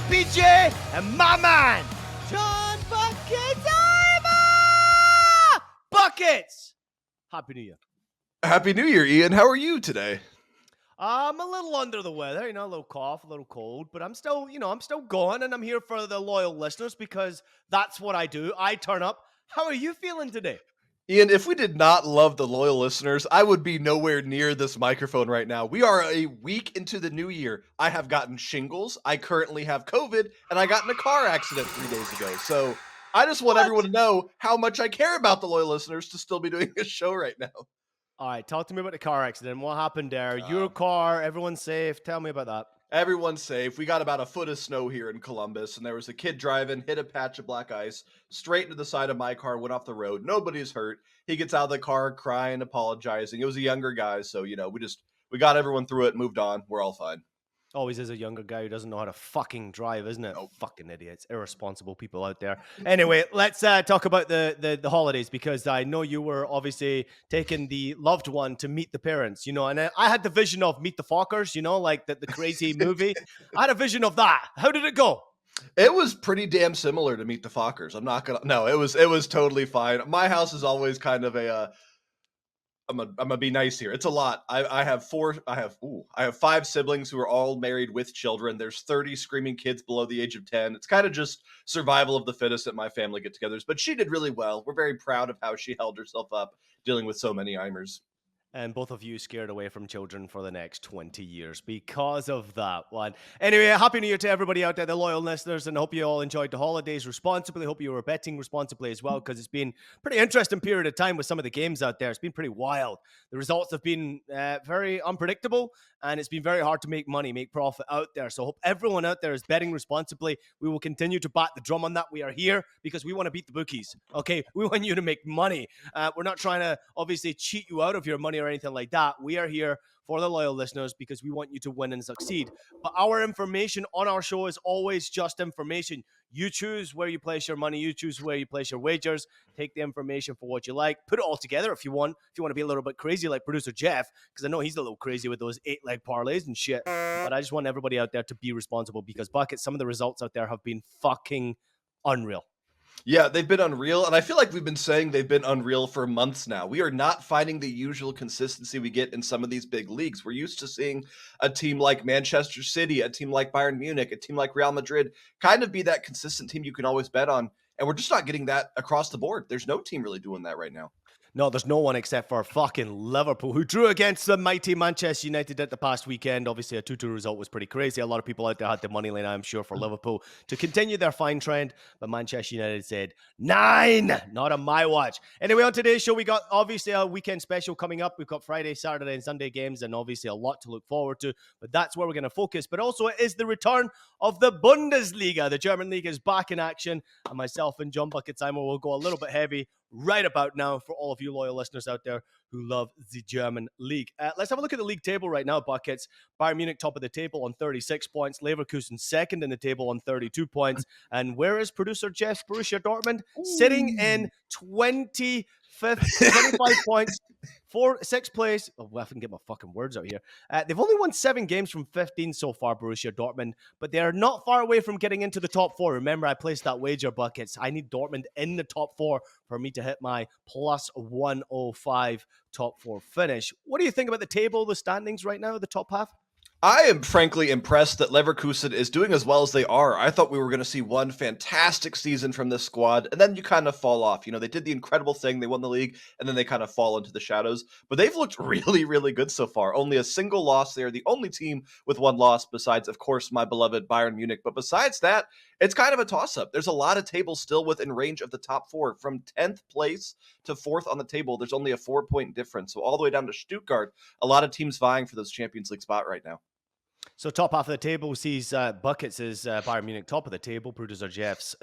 PJ, and my man, John Buckets. Buckets! Happy New Year. Happy New Year, Ian. How are you today? I'm a little under the weather, a little cough, a little cold, but I'm still going, and I'm here for the loyal listeners because that's what I do. I turn up. How are you feeling today? Ian, if we did not love the loyal listeners, I would be nowhere near this microphone right now. We are a week into the new year. I have gotten shingles. I currently have COVID, and I got in a car accident 3 days ago. So I just want everyone to know how much I care about the loyal listeners to still be doing this show right now. All right, talk to me about the car accident. What happened there? Your car, everyone's safe. Tell me about that. Everyone's safe. We got about a foot of snow here in Columbus, and there was a kid driving, hit a patch of black ice, straight into the side of my car, went off the road. Nobody's hurt. He gets out of the car crying, apologizing. It was a younger guy, so, we got everyone through it, moved on. We're all fine. Always is a younger guy who doesn't know how to fucking drive, isn't it? Oh, fucking idiots. Irresponsible people out there. Anyway, let's talk about the holidays, because I know you were obviously taking the loved one to meet the parents, and I had the vision of Meet the Fockers, like the crazy movie. I had a vision of that. How did it go? It was pretty damn similar to Meet the Fockers. It was totally fine. My house is always kind of I'm gonna be nice here. It's a lot. I have 5 siblings who are all married with children. There's 30 screaming kids below the age of 10. It's kind of just survival of the fittest at my family get-togethers. But she did really well. We're very proud of how she held herself up dealing with so many Eimers. And both of you scared away from children for the next 20 years because of that one. Anyway, Happy New Year to everybody out there, the loyal listeners, and I hope you all enjoyed the holidays responsibly. Hope you were betting responsibly as well, because it's been a pretty interesting period of time with some of the games out there. It's been pretty wild. The results have been very unpredictable, and it's been very hard to make money, make profit out there. So I hope everyone out there is betting responsibly. We will continue to bat the drum on that. We are here because we want to beat the bookies, okay? We want you to make money. We're not trying to obviously cheat you out of your money or anything like that. We are here for the loyal listeners because we want you to win and succeed. But our information on our show is always just information. You choose where you place your money. You choose where you place your wagers. Take the information for what you like. Put it all together if you want. If you want to be a little bit crazy like producer Jeff, because I know he's a little crazy with those 8-leg parlays and shit. But I just want everybody out there to be responsible, because Bucket, some of the results out there have been fucking unreal. Yeah, they've been unreal, and I feel like we've been saying they've been unreal for months now. We are not finding the usual consistency we get in some of these big leagues. We're used to seeing a team like Manchester City, a team like Bayern Munich, a team like Real Madrid kind of be that consistent team you can always bet on, and we're just not getting that across the board. There's no team really doing that right now. No, there's no one except for fucking Liverpool, who drew against the mighty Manchester United at the past weekend. Obviously, a 2-2 result was pretty crazy. A lot of people out there had the money line, I'm sure, for Liverpool to continue their fine trend. But Manchester United said, 9, not on my watch. Anyway, on today's show, we got obviously a weekend special coming up. We've got Friday, Saturday, and Sunday games, and obviously a lot to look forward to. But that's where we're going to focus. But also, it is the return of the Bundesliga. The German league is back in action. And myself and John Bucketsheimer will go a little bit heavy right about now for all of you loyal listeners out there who love the German league. Let's have a look at the league table right now, Buckets. Bayern Munich top of the table on 36 points. Leverkusen second in the table on 32 points. And where is producer Jeff? Borussia Dortmund sitting in 25 points. 6th place. Oh, I can get my fucking words out here. They've only won 7 games from 15 so far, Borussia Dortmund, but they're not far away from getting into the top 4. Remember, I placed that wager, Buckets. I need Dortmund in the top 4 for me to hit my plus 105 top 4 finish. What do you think about the table, the standings right now, the top half? I am frankly impressed that Leverkusen is doing as well as they are. I thought we were going to see one fantastic season from this squad, and then you kind of fall off. They did the incredible thing. They won the league, and then they kind of fall into the shadows. But they've looked really, really good so far. Only a single loss. They are the only team with one loss besides, of course, my beloved Bayern Munich. But besides that, it's kind of a toss-up. There's a lot of tables still within range of the top 4. From 10th place to 4th on the table, there's only a 4-point difference. So all the way down to Stuttgart, a lot of teams vying for those Champions League spot right now. So top half of the table sees Buckets is Bayern Munich top of the table, producer Jeff's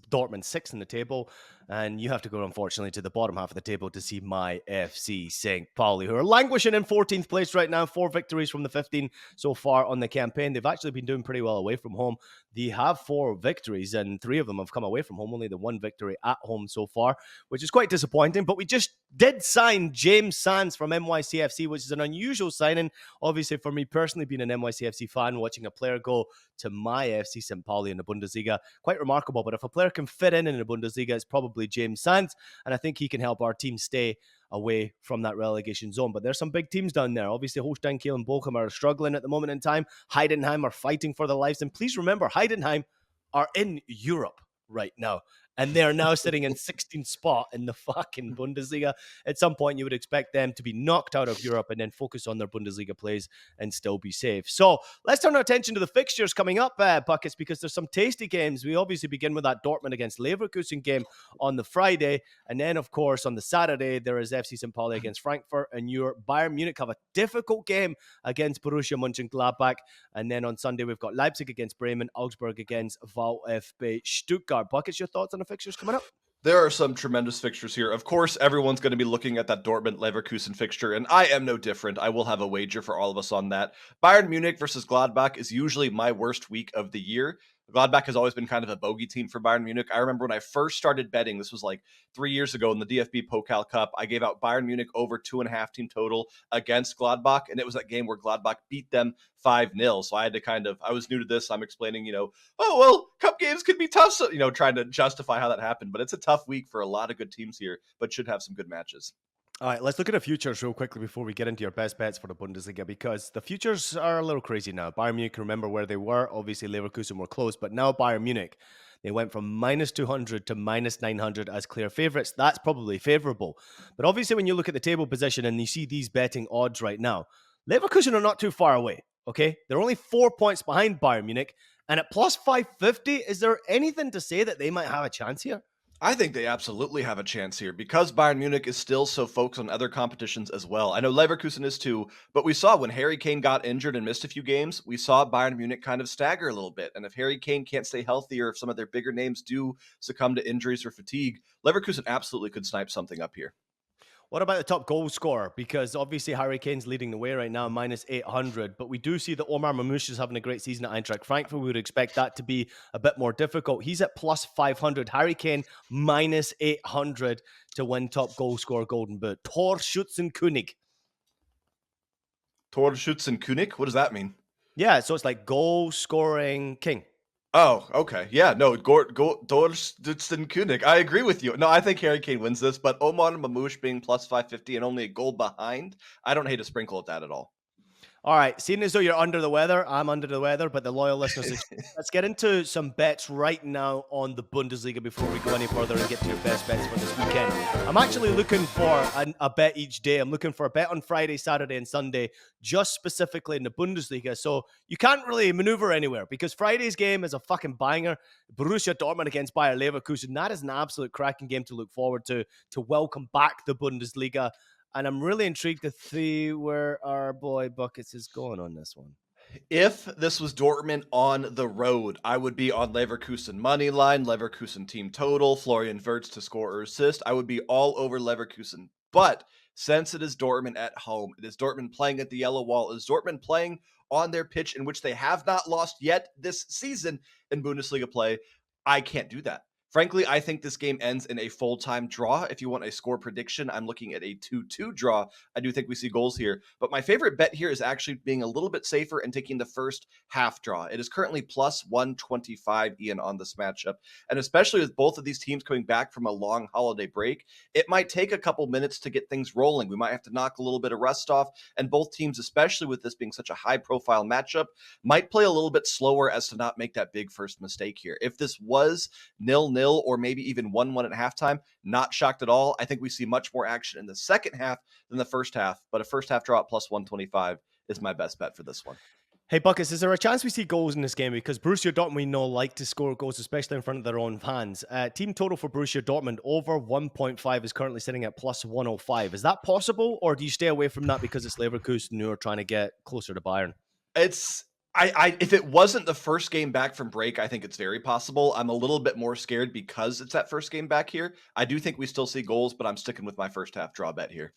Dortmund 6th in the table, and you have to go, unfortunately, to the bottom half of the table to see my FC St. Pauli, who are languishing in 14th place right now, 4 victories from the 15 so far on the campaign. They've actually been doing pretty well away from home. They have 4 victories, and 3 of them have come away from home, only the 1 victory at home so far, which is quite disappointing. But we just did sign James Sands from NYCFC, which is an unusual signing, obviously, for me personally, being an NYCFC FC fan watching a player go to my FC St. Pauli in the Bundesliga. Quite remarkable, but if a player can fit in the Bundesliga, it's probably James Sands, and I think he can help our team stay away from that relegation zone. But there's some big teams down there. Obviously, Holstein Kiel and Bochum are struggling at the moment in time. Heidenheim are fighting for their lives. And please remember, Heidenheim are in Europe right now. And they are now sitting in 16th spot in the fucking Bundesliga. At some point, you would expect them to be knocked out of Europe and then focus on their Bundesliga plays and still be safe. So let's turn our attention to the fixtures coming up, Buckets, because there's some tasty games. We obviously begin with that Dortmund against Leverkusen game on the Friday. And then, of course, on the Saturday, there is FC St. Pauli against Frankfurt, and your Bayern Munich have a difficult game against Borussia Mönchengladbach. And then on Sunday, we've got Leipzig against Bremen, Augsburg against VfB Stuttgart. Buckets, your thoughts on the fixtures coming up? There are some tremendous fixtures here. Of course, everyone's going to be looking at that Dortmund-Leverkusen fixture, and I am no different. I will have a wager for all of us on that. Bayern Munich versus Gladbach is usually my worst week of the year. Gladbach has always been kind of a bogey team for Bayern Munich. I remember when I first started betting, this was like 3 years ago in the DFB Pokal Cup, I gave out Bayern Munich over 2.5 team total against Gladbach, and it was that game where Gladbach beat them 5-0. So I had to I was new to this. I'm explaining, oh, well, cup games can be tough. So, trying to justify how that happened. But it's a tough week for a lot of good teams here, but should have some good matches. All right, let's look at the futures real quickly before we get into your best bets for the Bundesliga, because the futures are a little crazy now. Bayern Munich, remember where they were. Obviously, Leverkusen were close, but now Bayern Munich, they went from minus 200 to minus 900 as clear favorites. That's probably favorable. But obviously, when you look at the table position and you see these betting odds right now, Leverkusen are not too far away, okay? They're only 4 points behind Bayern Munich, and at plus 550, is there anything to say that they might have a chance here? I think they absolutely have a chance here because Bayern Munich is still so focused on other competitions as well. I know Leverkusen is too, but we saw when Harry Kane got injured and missed a few games, we saw Bayern Munich kind of stagger a little bit. And if Harry Kane can't stay healthy, or if some of their bigger names do succumb to injuries or fatigue, Leverkusen absolutely could snipe something up here. What about the top goal scorer? Because obviously Harry Kane's leading the way right now, minus 800. But we do see that Omar Mamouche is having a great season at Eintracht Frankfurt. We would expect that to be a bit more difficult. He's at plus 500. Harry Kane, minus 800 to win top goal scorer Golden Boot. Torschützenkönig. Torschützenkönig? What does that mean? Yeah, so it's like goal scoring king. Oh, okay. Yeah, no, Torschützenkönig. I agree with you. No, I think Harry Kane wins this, but Omar Mamouche being plus 550 and only a goal behind, I don't hate a sprinkle at that at all. All right, seeing as though you're under the weather, I'm under the weather, but the loyal listeners, let's get into some bets right now on the Bundesliga before we go any further and get to your best bets for this weekend. I'm actually looking for a bet each day. I'm looking for a bet on Friday, Saturday, and Sunday, just specifically in the Bundesliga. So you can't really maneuver anywhere because Friday's game is a fucking banger. Borussia Dortmund against Bayer Leverkusen. That is an absolute cracking game to look forward to welcome back the Bundesliga. And I'm really intrigued to see where our boy Buckets is going on this one. If this was Dortmund on the road, I would be on Leverkusen money line, Leverkusen team total, Florian Wirtz to score or assist. I would be all over Leverkusen. But since it is Dortmund at home, it is Dortmund playing at the Yellow Wall, it is Dortmund playing on their pitch in which they have not lost yet this season in Bundesliga play, I can't do that. Frankly, I think this game ends in a full-time draw. If you want a score prediction, I'm looking at a 2-2 draw. I do think we see goals here. But my favorite bet here is actually being a little bit safer and taking the first half draw. It is currently plus 125, Ian, on this matchup. And especially with both of these teams coming back from a long holiday break, it might take a couple minutes to get things rolling. We might have to knock a little bit of rust off. And both teams, especially with this being such a high-profile matchup, might play a little bit slower as to not make that big first mistake here. If this was 0-0, or maybe even 1-1 at halftime, not shocked at all. I think we see much more action in the second half than the first half, but a first half draw at plus 125 is my best bet for this one. Hey, Buckets, is there a chance we see goals in this game? Because Borussia Dortmund, we know, like to score goals, especially in front of their own fans. Team total for Borussia Dortmund over 1.5 is currently sitting at plus 105. Is that possible, or do you stay away from that because it's Leverkusen who are trying to get closer to Bayern? If it wasn't the first game back from break, I think it's very possible. I'm a little bit more scared because it's that first game back here. I do think we still see goals, but I'm sticking with my first half draw bet here.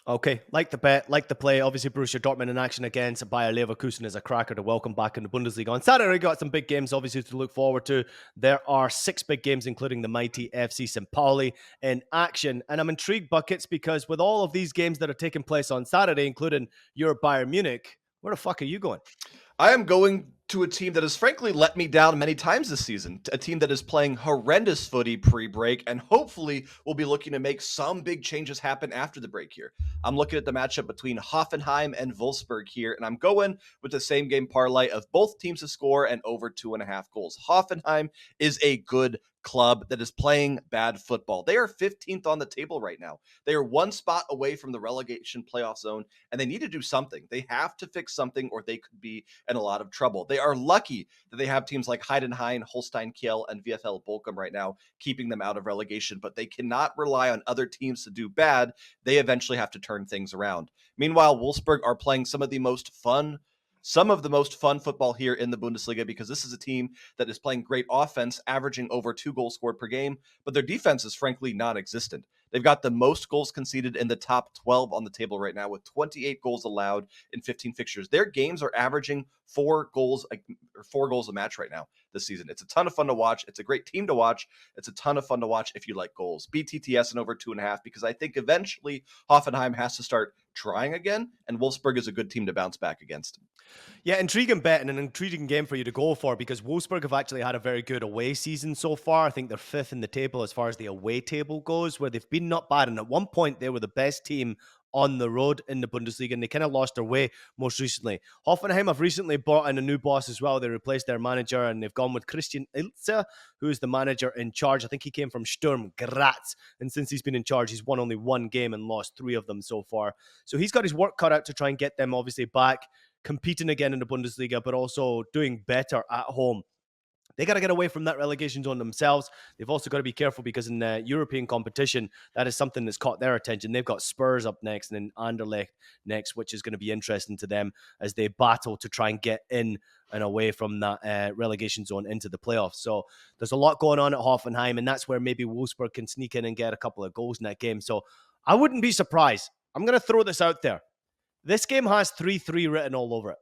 Okay, like the bet, like the play. Obviously, Borussia Dortmund in action against Bayer Leverkusen is a cracker to welcome back in the Bundesliga. On Saturday, we got some big games, obviously, to look forward to. There are 6 big games, including the mighty FC St. Pauli in action. And I'm intrigued, Buckets, because with all of these games that are taking place on Saturday, including your Bayern Munich, Where the fuck are you going? I am going to a team that has frankly let me down many times this season. A team that is playing horrendous footy pre-break and hopefully will be looking to make some big changes happen after the break here. I'm looking at the matchup between Hoffenheim and Wolfsburg here, and I'm going with the same game parlay of both teams to score and over 2.5 goals. Hoffenheim is a good club that is playing bad football. They are 15th on the table right now. They are one spot away from the relegation playoff zone, and they need to do something. They have to fix something or they could be in a lot of trouble. They are lucky that they have teams like Heidenheim, Holstein Kiel, and VfL Bochum right now, keeping them out of relegation, but they cannot rely on other teams to do bad. They eventually have to turn things around. Meanwhile, Wolfsburg are playing some of the most fun football here in the Bundesliga because this is a team that is playing great offense, averaging over 2 goals scored per game, but their defense is frankly non-existent. They've got the most goals conceded in the top 12 on the table right now with 28 goals allowed in 15 fixtures. Their games are averaging 4 goals a match right now this season. It's a ton of fun to watch. It's a great team to watch. It's a ton of fun to watch if you like goals. BTTS and over 2.5 because I think eventually Hoffenheim has to start trying again, and Wolfsburg is a good team to bounce back against. Yeah, intriguing bet and an intriguing game for you to go for because Wolfsburg have actually had a very good away season so far. I think they're 5th in the table as far as the away table goes, where they've been not bad. And at one point, they were the best team on the road in the Bundesliga, and they kind of lost their way most recently. Hoffenheim have recently brought in a new boss as well. They replaced their manager, and they've gone with Christian Ilze, who is the manager in charge. I think he came from Sturm Graz, and since he's been in charge, he's won only 1 game and lost 3 of them so far. So he's got his work cut out to try and get them obviously back competing again in the Bundesliga, but also doing better at home. They got to get away from that relegation zone themselves. They've also got to be careful because in the European competition, that is something that's caught their attention. They've got Spurs up next and then Anderlecht next, which is going to be interesting to them as they battle to try and get in and away from that relegation zone into the playoffs. So there's a lot going on at Hoffenheim, and that's where maybe Wolfsburg can sneak in and get a couple of goals in that game. So I wouldn't be surprised. I'm going to throw this out there. This game has 3-3 written all over it.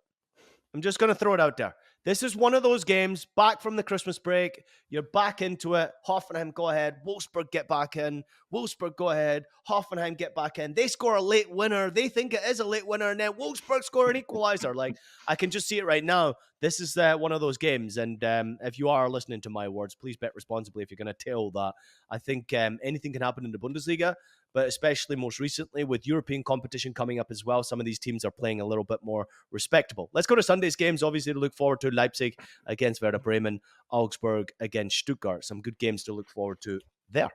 I'm just going to throw it out there. This is one of those games, back from the Christmas break. You're back into it. Hoffenheim go ahead. Wolfsburg get back in. Wolfsburg go ahead. Hoffenheim get back in. They score a late winner. They think it is a late winner, and then Wolfsburg score an equalizer. Like, I can just see it right now. This is one of those games, and if you are listening to my words, please bet responsibly if you're going to tell that. I think anything can happen in the Bundesliga, but especially most recently with European competition coming up as well, some of these teams are playing a little bit more respectable. Let's go to Sunday's games, obviously, to look forward to. Leipzig against Werder Bremen, Augsburg against Stuttgart. Some good games to look forward to there.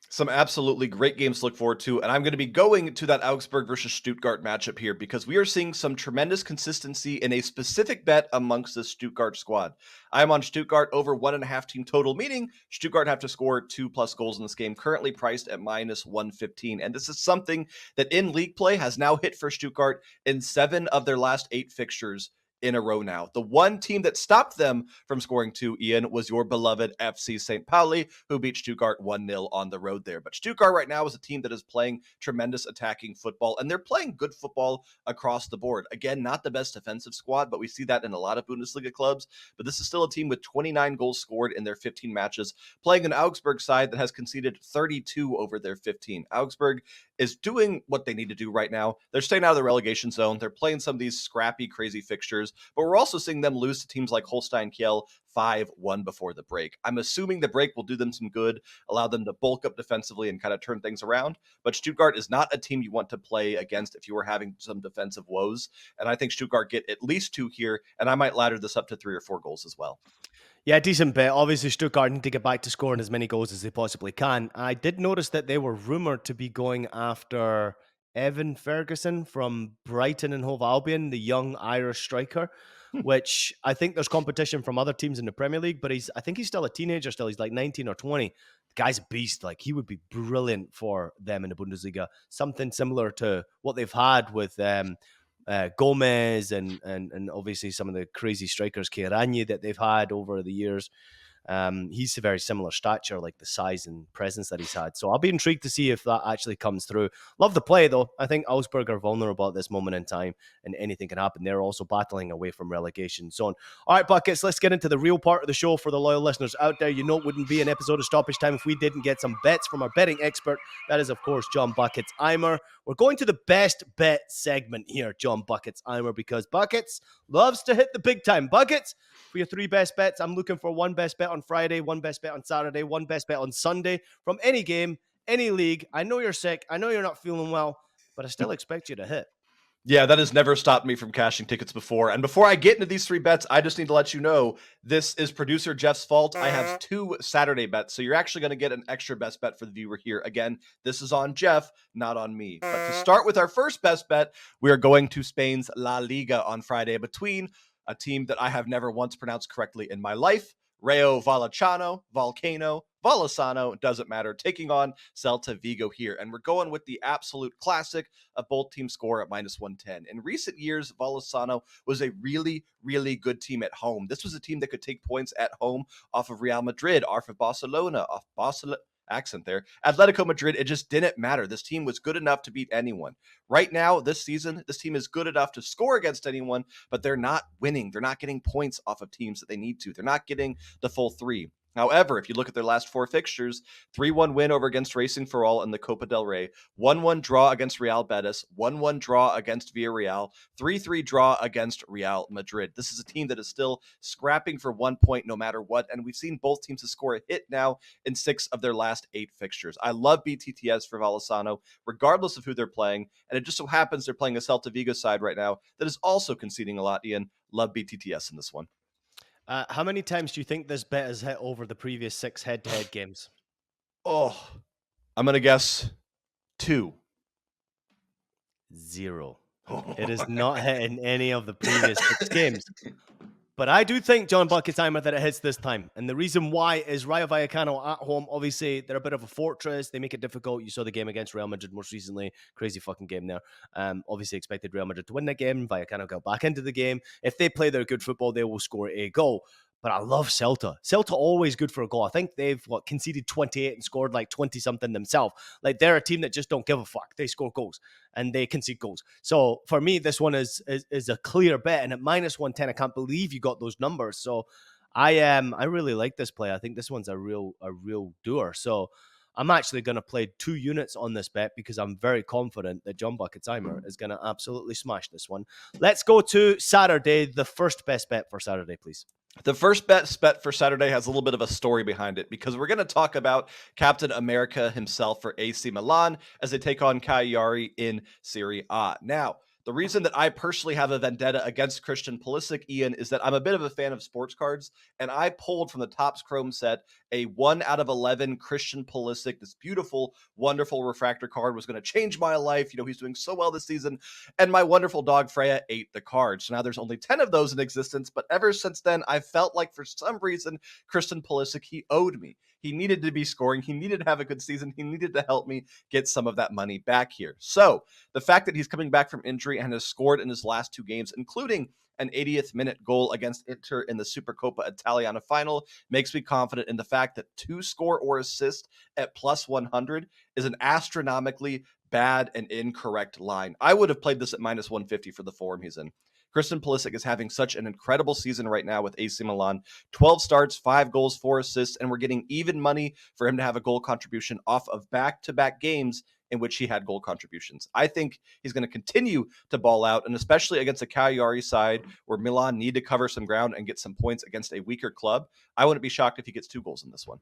Some absolutely great games to look forward to, and I'm going to be going to that Augsburg versus Stuttgart matchup here because we are seeing some tremendous consistency in a specific bet amongst the Stuttgart squad. I'm on Stuttgart over 1.5 team total, meaning Stuttgart have to score 2+ goals in this game, currently priced at -115. And this is something that in league play has now hit for Stuttgart in 7 of their last 8 fixtures in a row now. The one team that stopped them from scoring 2, Ian, was your beloved FC St. Pauli, who beat Stuttgart 1-0 on the road there. But Stuttgart right now is a team that is playing tremendous attacking football, and they're playing good football across the board. Again, not the best defensive squad, but we see that in a lot of Bundesliga clubs. But this is still a team with 29 goals scored in their 15 matches, playing an Augsburg side that has conceded 32 over their 15. Augsburg is doing what they need to do right now. They're staying out of the relegation zone. They're playing some of these scrappy, crazy fixtures, but we're also seeing them lose to teams like Holstein Kiel 5-1 before the break. I'm assuming the break will do them some good, allow them to bulk up defensively and kind of turn things around. But Stuttgart is not a team you want to play against if you were having some defensive woes. And I think Stuttgart get at least 2 here, and I might ladder this up to 3 or 4 goals as well. Yeah, decent bet. Obviously, Stuttgart need to get back to scoring as many goals as they possibly can. I did notice that they were rumored to be going after Evan Ferguson from Brighton and Hove Albion, the young Irish striker, which I think there's competition from other teams in the Premier League, but I think he's still a teenager still. He's like 19 or 20. The guy's a beast. Like, he would be brilliant for them in the Bundesliga. Something similar to what they've had with Gomez and obviously some of the crazy strikers, Kearanye, that they've had over the years. He's a very similar stature, like the size and presence that he's had. So I'll be intrigued to see if that actually comes through. Love the play, though. I think Augsburg are vulnerable at this moment in time, and anything can happen. They're also battling away from relegation zone. All right, Buckets, let's get into the real part of the show for the loyal listeners out there. You know it wouldn't be an episode of Stoppage Time if we didn't get some bets from our betting expert. That is, of course, John Buckets Eimer. We're going to the best bet segment here, John Buckets Eimer, because Buckets loves to hit the big time. Buckets, for your 3 best bets, I'm looking for 1 best bet on Friday, 1 best bet on Saturday, 1 best bet on Sunday from any game, any league. I know you're sick. I know you're not feeling well, but I still expect you to hit. Yeah, that has never stopped me from cashing tickets before. And before I get into these 3 bets, I just need to let you know this is producer Jeff's fault. I have 2 Saturday bets, so you're actually going to get an extra best bet for the viewer here. Again, this is on Jeff, not on me. But to start with our first best bet, we are going to Spain's La Liga on Friday between a team that I have never once pronounced correctly in my life, Rayo Vallecano, Vallecano, doesn't matter, taking on Celta Vigo here. And we're going with the absolute classic of both teams score at -110. In recent years, Vallecano was a really, really good team at home. This was a team that could take points at home off of Real Madrid, off of Barcelona, Atletico Madrid. It just didn't matter. This team was good enough to beat anyone. Right now, this season, this team is good enough to score against anyone, but they're not winning. They're not getting points off of teams that they need to. They're not getting the full 3. However, if you look at their last 4 fixtures, 3-1 win over against Racing Ferrol in the Copa del Rey, 1-1 draw against Real Betis, 1-1 draw against Villarreal, 3-3 draw against Real Madrid. This is a team that is still scrapping for 1 point no matter what, and we've seen both teams to score a hit now in 6 of their last 8 fixtures. I love BTTS for Vallecano, regardless of who they're playing, and it just so happens they're playing a Celta Vigo side right now that is also conceding a lot, Ian. Love BTTS in this one. How many times do you think this bet has hit over the previous 6 head-to-head games? Oh, I'm going to guess 2. 0. It is not hit in any of the previous 6 games. But I do think, John Bucketimer, that it hits this time. And the reason why is Rayo Vallecano at home. Obviously, they're a bit of a fortress. They make it difficult. You saw the game against Real Madrid most recently. Crazy fucking game there. Obviously expected Real Madrid to win that game. Vallecano got back into the game. If they play their good football, they will score a goal. But I love Celta. Celta always good for a goal. I think they've conceded 28 and scored like 20-something themselves. Like they're a team that just don't give a fuck. They score goals and they concede goals. So for me, this one is a clear bet. And at -110, I can't believe you got those numbers. So I really like this play. I think this one's a real doer. So I'm actually going to play 2 units on this bet because I'm very confident that John Bucketimer is going to absolutely smash this one. Let's go to Saturday. The first best bet for Saturday, please. The first bet for Saturday has a little bit of a story behind it because we're going to talk about Captain America himself for AC Milan as they take on Cagliari in Serie A. Now, the reason that I personally have a vendetta against Christian Pulisic, Ian, is that I'm a bit of a fan of sports cards, and I pulled from the Topps Chrome set a 1 out of 11 Christian Pulisic. This beautiful, wonderful refractor card was going to change my life. You know, he's doing so well this season, and my wonderful dog Freya ate the card. So now there's only 10 of those in existence, but ever since then, I felt like for some reason, Christian Pulisic, he owed me. He needed to be scoring. He needed to have a good season. He needed to help me get some of that money back here. So the fact that he's coming back from injury and has scored in his last 2 games, including an 80th minute goal against Inter in the Supercoppa Italiana final, makes me confident in the fact that 2 score or assist at +100 is an astronomically bad and incorrect line. I would have played this at -150 for the form he's in. Christian Pulisic is having such an incredible season right now with AC Milan. 12 starts, 5 goals, 4 assists, and we're getting even money for him to have a goal contribution off of back-to-back games in which he had goal contributions. I think he's going to continue to ball out, and especially against a Cagliari side where Milan need to cover some ground and get some points against a weaker club. I wouldn't be shocked if he gets 2 goals in this one.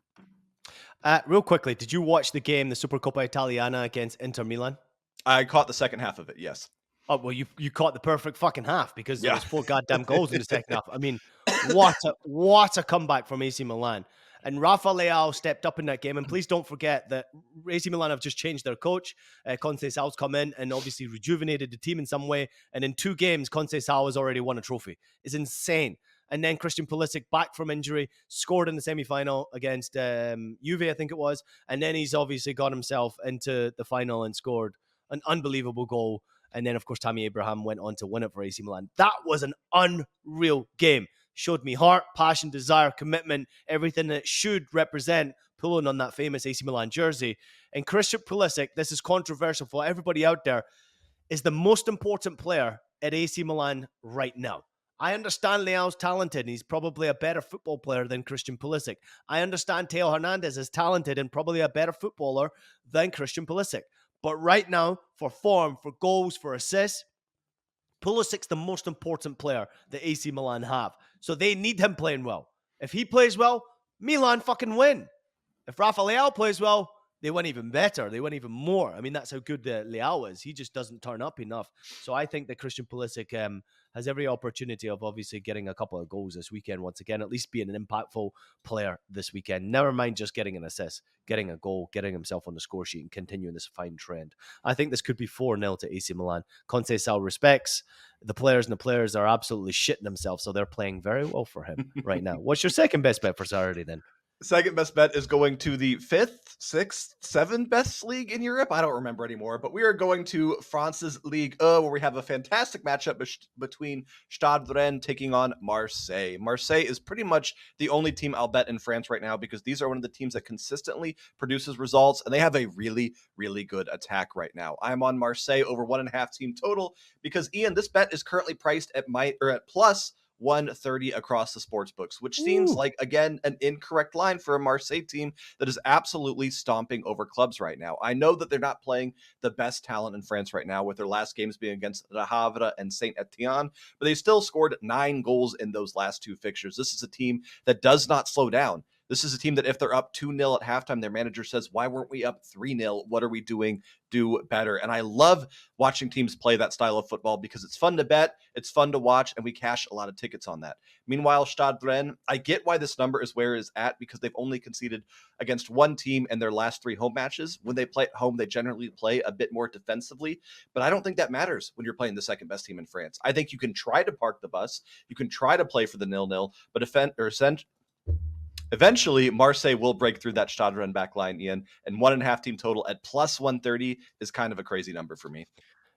Real quickly, did you watch the game, the Supercoppa Italiana against Inter Milan? I caught the second half of it, yes. Oh, well, you caught the perfect fucking half because there was 4 goddamn goals in the second half. I mean, what a comeback from AC Milan. And Rafa Leao stepped up in that game. And please don't forget that AC Milan have just changed their coach. Conceição's come in and obviously rejuvenated the team in some way. And in 2 games, Conceição has already won a trophy. It's insane. And then Christian Pulisic, back from injury, scored in the semi-final against Juve, I think it was. And then he's obviously got himself into the final and scored an unbelievable goal. And then, of course, Tammy Abraham went on to win it for AC Milan. That was an unreal game. showed me heart, passion, desire, commitment, everything that it should represent pulling on that famous AC Milan jersey. And Christian Pulisic, this is controversial for everybody out there, is the most important player at AC Milan right now. I understand Leao's talented and he's probably a better football player than Christian Pulisic. I understand Theo Hernandez is talented and probably a better footballer than Christian Pulisic. But right now, for form, for goals, for assists, Pulisic's the most important player that AC Milan have. So they need him playing well. If he plays well, Milan fucking win. If Rafa Leao plays well, they win even better. They win even more. I mean, that's how good Leao is. He just doesn't turn up enough. So I think that Christian Pulisic has every opportunity of obviously getting a couple of goals this weekend once again, at least being an impactful player this weekend. Never mind just getting an assist, getting a goal, getting himself on the score sheet and continuing this fine trend. I think this could be 4-0 to AC Milan. Conceição respects the players, and the players are absolutely shitting themselves, so they're playing very well for him right now. What's your second best bet for Saturday then? Second best bet is going to the 5th, 6th, 7th best league in Europe. I don't remember anymore, but we are going to France's Ligue, where we have a fantastic matchup between Stade Rennes taking on Marseille. Marseille is pretty much the only team I'll bet in France right now because these are one of the teams that consistently produces results, and they have a really, really good attack right now. I'm on Marseille over 1.5 team total because, Ian, this bet is currently priced at plus 130 across the sports books, which seems like, again, an incorrect line for a Marseille team that is absolutely stomping over clubs right now. I know that they're not playing the best talent in France right now, with their last games being against Le Havre and Saint Etienne, but they still scored 9 goals in those last 2 fixtures. This is a team that does not slow down. This is a team that if they're up 2-0 at halftime, their manager says, why weren't we up 3-0? What are we doing? Do better. And I love watching teams play that style of football because it's fun to bet, it's fun to watch, and we cash a lot of tickets on that. Meanwhile, Stade Rennes, I get why this number is where it is at because they've only conceded against one team in their last 3 home matches. When they play at home, they generally play a bit more defensively, but I don't think that matters when you're playing the second best team in France. I think you can try to park the bus, you can try to play for the 0-0, but eventually, Marseille will break through that Stade Rennes back line, Ian, and 1.5 team total at plus 130 is kind of a crazy number for me.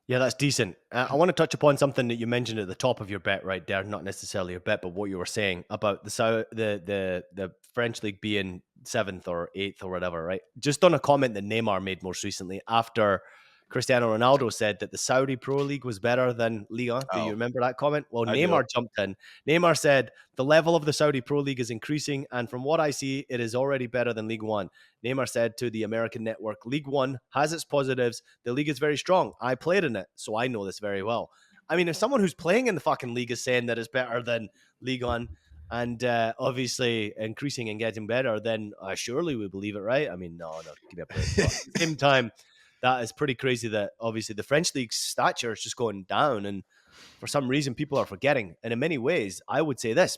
Yeah, that's decent. I want to touch upon something that you mentioned at the top of your bet right there, not necessarily your bet, but what you were saying about the French league being 7th or 8th or whatever, right? Just on a comment that Neymar made most recently after Cristiano Ronaldo said that the Saudi Pro League was better than Liga. Do you remember that comment? Well, Neymar jumped in. Neymar said, the level of the Saudi Pro League is increasing, and from what I see, it is already better than League One. Neymar said to the American network, League One has its positives. The league is very strong. I played in it, so I know this very well. I mean, if someone who's playing in the fucking league is saying that it's better than League One and obviously increasing and getting better, then surely we believe it, right? I mean, no, give me a break. But at the same time, that is pretty crazy that obviously the French league's stature is just going down. And for some reason, people are forgetting. And in many ways, I would say this.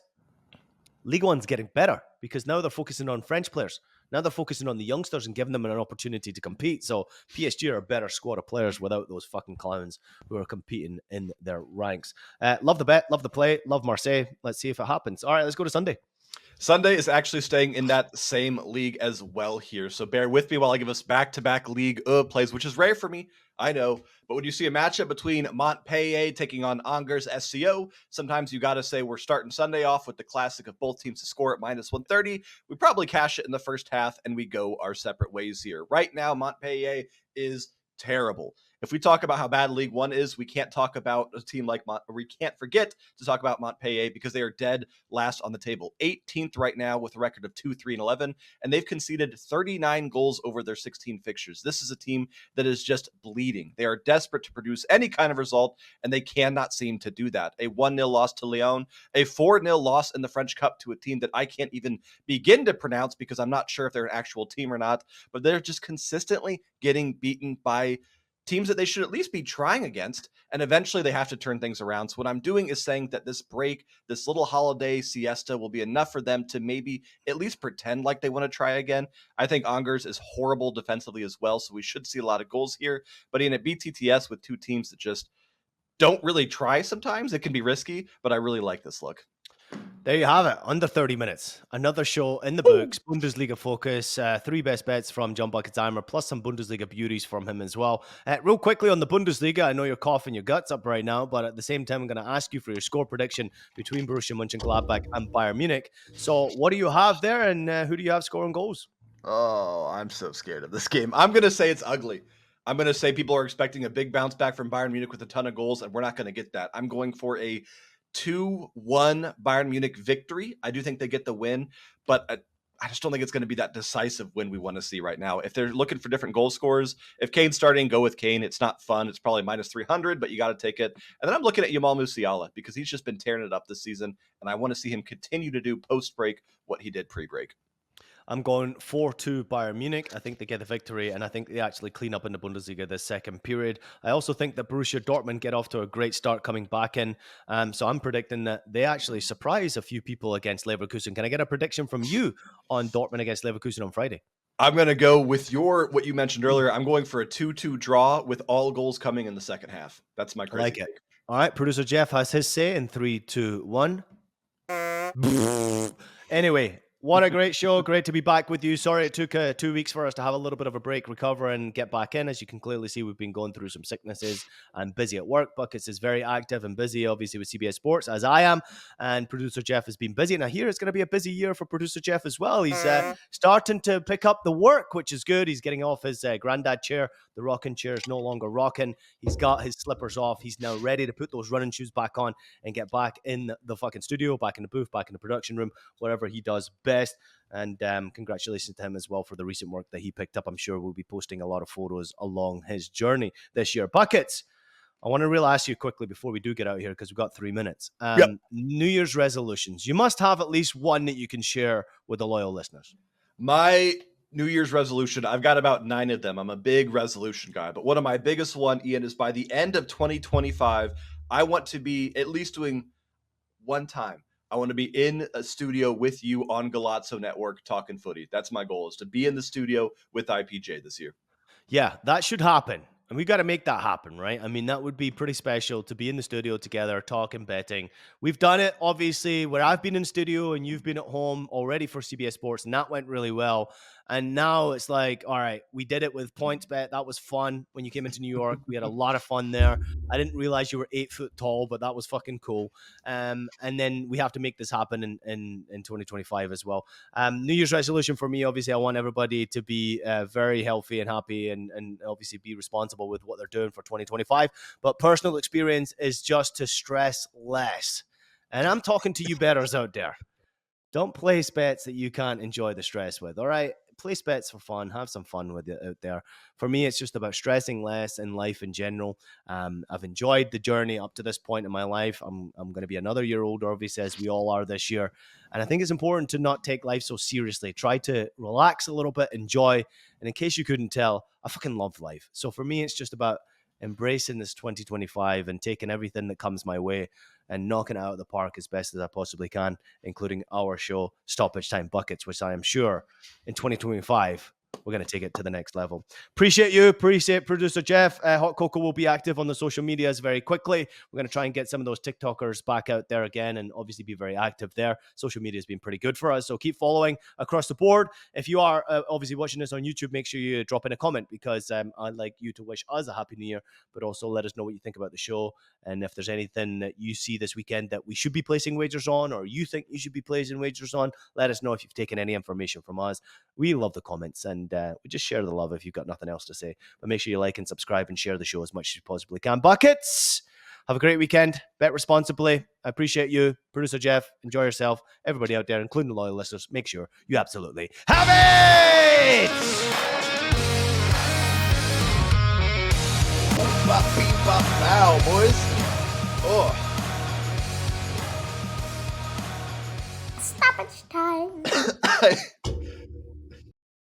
Ligue 1's getting better because now they're focusing on French players. Now they're focusing on the youngsters and giving them an opportunity to compete. So PSG are a better squad of players without those fucking clowns who are competing in their ranks. Love the bet, love the play, love Marseille. Let's see if it happens. All right, let's go to Sunday. Sunday is actually staying in that same league as well here. So bear with me while I give us back-to-back Ligue plays, which is rare for me, I know. But when you see a matchup between Montpellier taking on Angers SCO, sometimes you got to say we're starting Sunday off with the classic of both teams to score at minus 130. We probably cash it in the first half and we go our separate ways here. Right now, Montpellier is terrible. If we talk about how bad League One is, we can't talk about a team like we can't forget to talk about Montpellier because they are dead last on the table. 18th right now with a record of 2-3-11, and they've conceded 39 goals over their 16 fixtures. This is a team that is just bleeding. They are desperate to produce any kind of result, and they cannot seem to do that. A 1-0 loss to Lyon, a 4-0 loss in the French Cup to a team that I can't even begin to pronounce because I'm not sure if they're an actual team or not, but they're just consistently getting beaten by teams that they should at least be trying against, and eventually they have to turn things around. So what I'm doing is saying that this break, this little holiday siesta will be enough for them to maybe at least pretend like they want to try again. I think Angers is horrible defensively as well, so we should see a lot of goals here. But in a BTTS with two teams that just don't really try sometimes, it can be risky, but I really like this look. There you have it. Under 30 minutes. Another show in the books. Bundesliga focus. Three best bets from John Bucketsheimer, plus some Bundesliga beauties from him as well. Real quickly on the Bundesliga, I know you're coughing your guts up right now, but at the same time, I'm going to ask you for your score prediction between Borussia Mönchengladbach and Bayern Munich. So what do you have there, and who do you have scoring goals? Oh, I'm so scared of this game. I'm going to say it's ugly. I'm going to say people are expecting a big bounce back from Bayern Munich with a ton of goals, and we're not going to get that. I'm going for a 2-1 Bayern Munich victory. I do think they get the win, but I just don't think it's going to be that decisive win we want to see right now. If they're looking for different goal scorers, if Kane's starting, go with Kane. It's not fun. It's probably minus 300, but you got to take it. And then I'm looking at Jamal Musiala because he's just been tearing it up this season, and I want to see him continue to do post-break what he did pre-break. I'm going 4-2 Bayern Munich. I think they get the victory, and I think they actually clean up in the Bundesliga this second period. I also think that Borussia Dortmund get off to a great start coming back in. So I'm predicting that they actually surprise a few people against Leverkusen. Can I get a prediction from you on Dortmund against Leverkusen on Friday? I'm going to go with what you mentioned earlier. I'm going for a 2-2 draw with all goals coming in the second half. That's my crazy take. All right, producer Jeff has his say in 3, 2, 1. Anyway, what a great show. Great to be back with you. Sorry it took 2 weeks for us to have a little bit of a break, recover, and get back in. As you can clearly see, we've been going through some sicknesses and busy at work. Buckets is very active and busy, obviously, with CBS Sports, as I am. And producer Jeff has been busy. Now, here it's going to be a busy year for producer Jeff as well. He's starting to pick up the work, which is good. He's getting off his granddad chair. The rocking chair is no longer rocking. He's got his slippers off. He's now ready to put those running shoes back on and get back in the fucking studio, back in the booth, back in the production room, whatever he does best. And congratulations to him as well for the recent work that he picked up. I'm sure we'll be posting a lot of photos along his journey this year. Buckets, I want to really ask you quickly before we do get out here, because we've got 3 minutes. New Year's resolutions. You must have at least one that you can share with the loyal listeners. My New Year's resolution, I've got about 9 of them. I'm a big resolution guy, but one of my biggest one, Ian, is by the end of 2025, I want to be at least doing one time. I want to be in a studio with you on Galazzo Network talking footy. That's my goal, is to be in the studio with IPJ this year. Yeah, that should happen. And we've got to make that happen, right? I mean, that would be pretty special to be in the studio together, talking betting. We've done it, obviously, where I've been in studio and you've been at home already for CBS Sports, and that went really well. And now it's like, all right, we did it with PointsBet. That was fun when you came into New York. We had a lot of fun there. I didn't realize you were 8 foot tall, but that was fucking cool. And then we have to make this happen in 2025 as well. New Year's resolution for me, obviously, I want everybody to be very healthy and happy and obviously be responsible with what they're doing for 2025. But personal experience is just to stress less. And I'm talking to you bettors out there. Don't place bets that you can't enjoy the stress with, all right? Place bets for fun. Have some fun with it out there. For me, it's just about stressing less in life in general. I've enjoyed the journey up to this point in my life. I'm going to be another year older, obviously, as we all are this year. And I think it's important to not take life so seriously. Try to relax a little bit, enjoy. And in case you couldn't tell, I fucking love life. So for me, it's just about embracing this 2025 and taking everything that comes my way and knocking it out of the park as best as I possibly can, including our show, Stoppage Time Buckets, which I am sure in 2025, we're going to take it to the next level. Appreciate you. Appreciate producer Jeff. Hot Cocoa will be active on the social medias very quickly. We're going to try and get some of those TikTokers back out there again and obviously be very active there. Social media has been pretty good for us, so keep following across the board. If you are obviously watching this on YouTube, make sure you drop in a comment, because I'd like you to wish us a happy new year, but also let us know what you think about the show. And if there's anything that you see this weekend that we should be placing wagers on, or you think you should be placing wagers on, let us know if you've taken any information from us. We love the comments, and we just share the love if you've got nothing else to say. But make sure you like and subscribe and share the show as much as you possibly can. Buckets, have a great weekend. Bet responsibly. I appreciate you. Producer Jeff, enjoy yourself. Everybody out there, including the loyal listeners, make sure you absolutely have it!